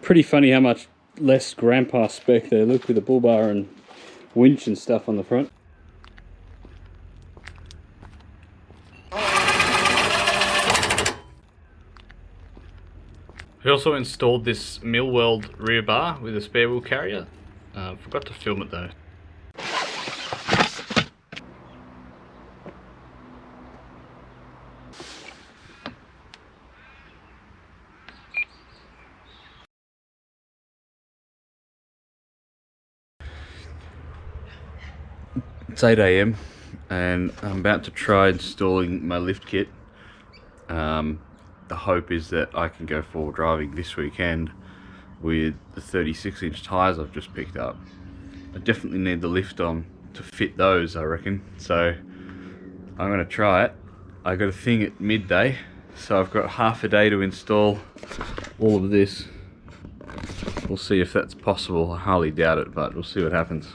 Pretty funny how much less grandpa spec there. Look, with the bullbar and winch and stuff on the front. We also installed this Millweld rear bar with a spare wheel carrier. Forgot to film it though. It's 8 AM and I'm about to try installing my lift kit. The hope is that I can go four-wheel driving this weekend with the 36-inch tyres I've just picked up. I definitely need the lift on to fit those, I reckon, so I'm going to try it. I got a thing at midday, so I've got half a day to install all of this. We'll see if that's possible. I highly doubt it, but we'll see what happens.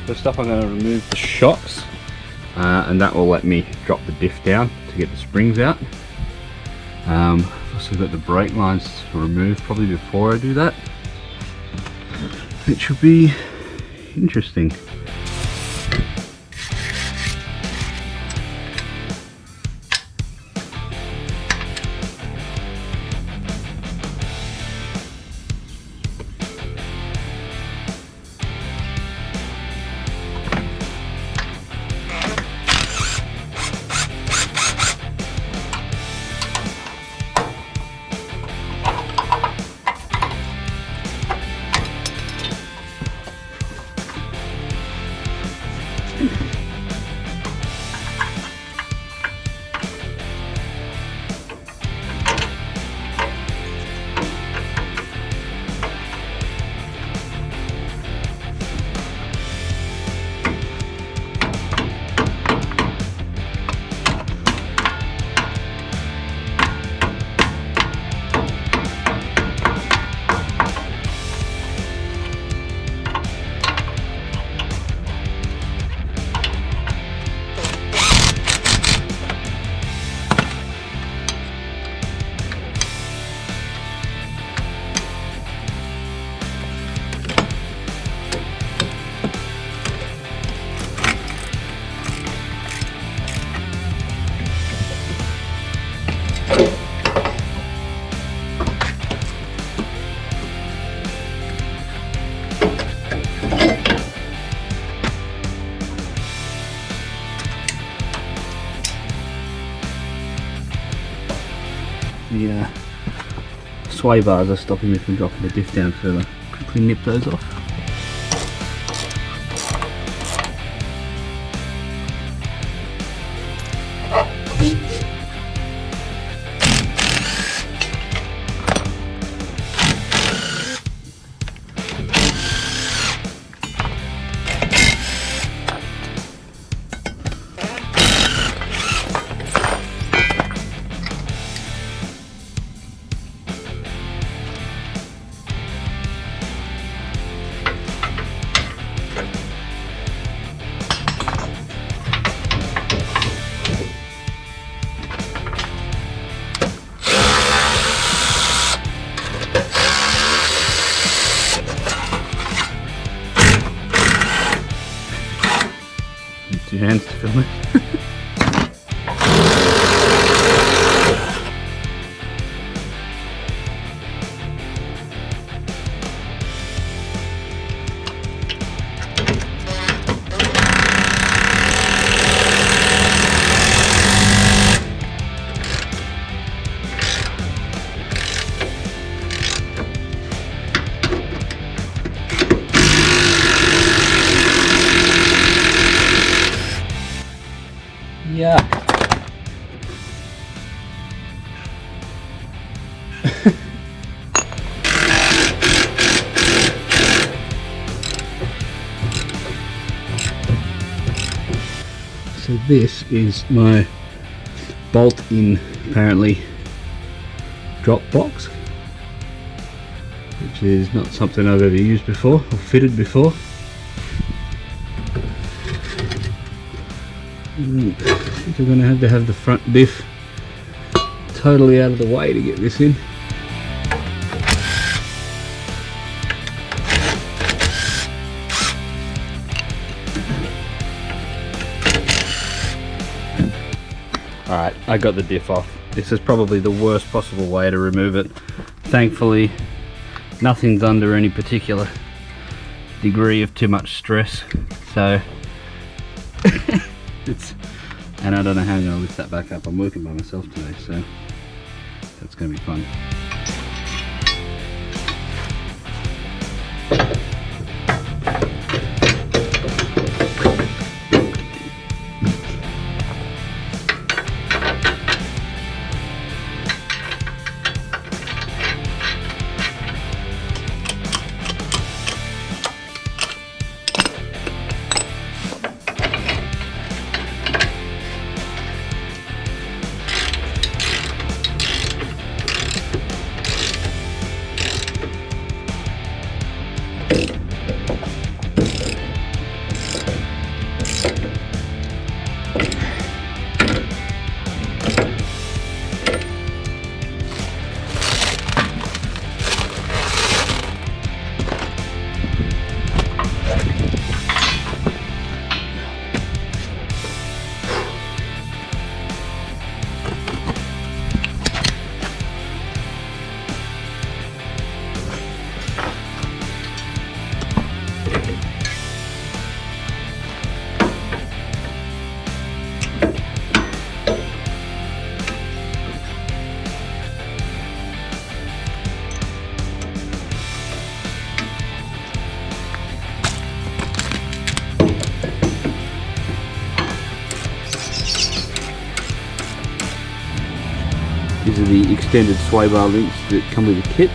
First up, I'm going to remove the shocks, and that will let me drop the diff down to get the springs out. I've also got the brake lines to remove probably before I do that. It should be interesting. The sway bars are stopping me from dropping the diff down further. Quickly nip those off. this is my bolt-in, apparently, drop box, which is not something I've ever used before or fitted before. I think I'm going to have the front diff totally out of the way to get this in. Alright, I got the diff off. This is probably the worst possible way to remove it. Thankfully, nothing's under any particular degree of too much stress, so and I don't know how I'm going to lift that back up. I'm working by myself today, so that's going to be fun. These are the extended sway bar links that come with the kit.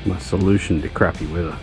My solution to crappy weather.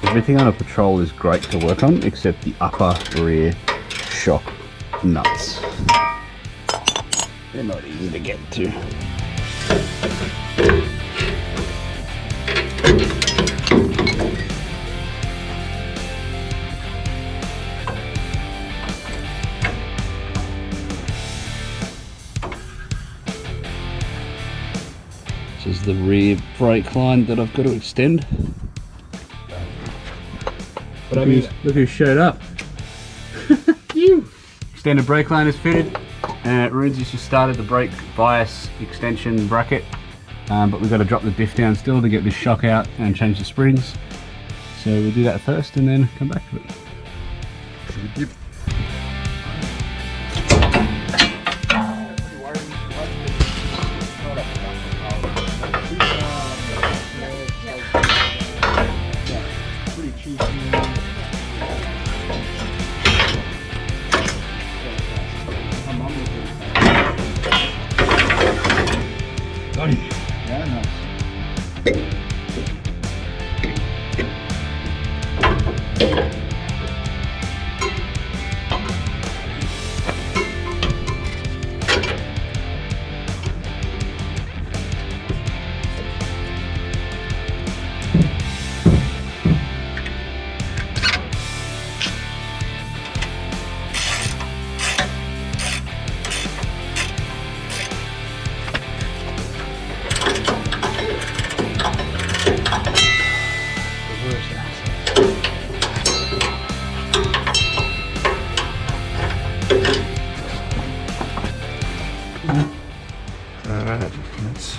Everything on a Patrol is great to work on except the upper rear shock nuts. They're not easy to get to. This is the rear brake line that I've got to extend. But I mean, look who showed up. You! Extended brake line is fitted. Runesy's just started the brake bias extension bracket. But we've got to drop the diff down still to get this shock out and change the springs. So we'll do that first and then come back to it. body. Yeah, nice. Alright, let's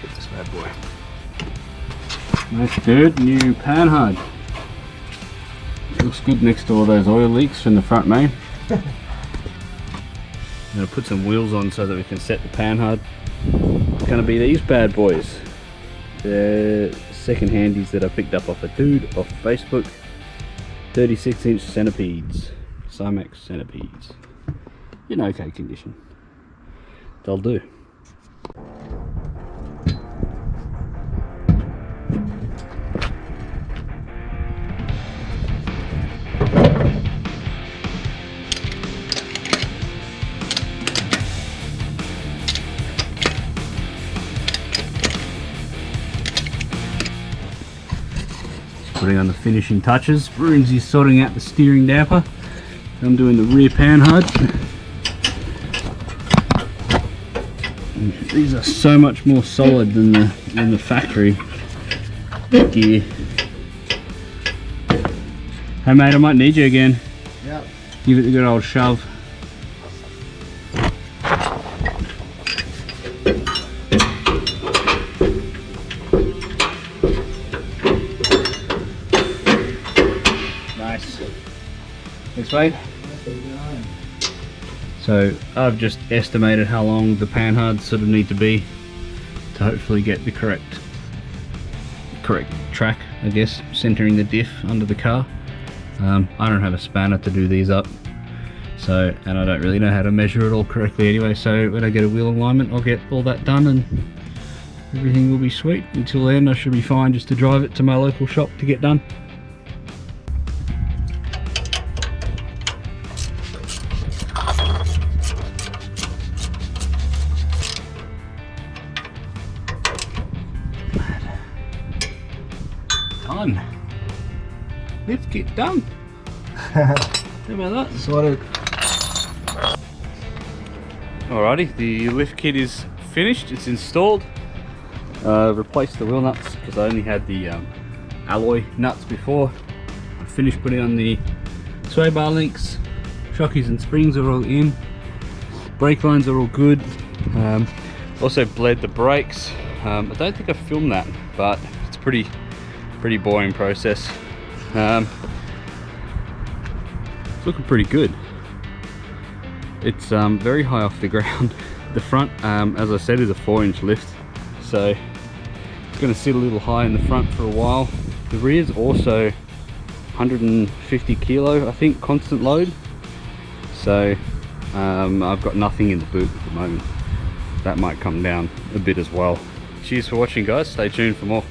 get this bad boy. Nice dude, new panhard. Looks good next to all those oil leaks from the front main. I'm going to put some wheels on so that we can set the panhard. It's going to be these bad boys. They're second handies that I picked up off a dude off Facebook. 36-inch centipedes. Simax centipedes. In okay condition. They'll do. Putting on the finishing touches. Brunsey's sorting out the steering damper. I'm doing the rear panhard. These are so much more solid than the factory gear. Hey mate, I might need you again. Yep. Give it a good old shove. Nice. Thanks mate. So I've just estimated how long the panhards sort of need to be to hopefully get the correct track, I guess, centering the diff under the car. I don't have a spanner to do these up, so, and I don't really know how to measure it all correctly anyway, so when I get a wheel alignment I'll get all that done and everything will be sweet. Until then I should be fine just to drive it to my local shop to get done. Done. Lift kit done. How about that? Sorted. Alrighty, the lift kit is finished, it's installed. Replaced the wheel nuts because I only had the alloy nuts before. I finished putting on the sway bar links. Shockies and springs are all in. Brake lines are all good. Also bled the brakes. I don't think I filmed that, but it's pretty boring process. It's looking pretty good. It's very high off the ground. The front, as I said, is a 4-inch lift, so it's going to sit a little high in the front for a while. The rear is also 150 kilo, I think, constant load. So I've got nothing in the boot at the moment. That might come down a bit as well. Cheers for watching, guys. Stay tuned for more.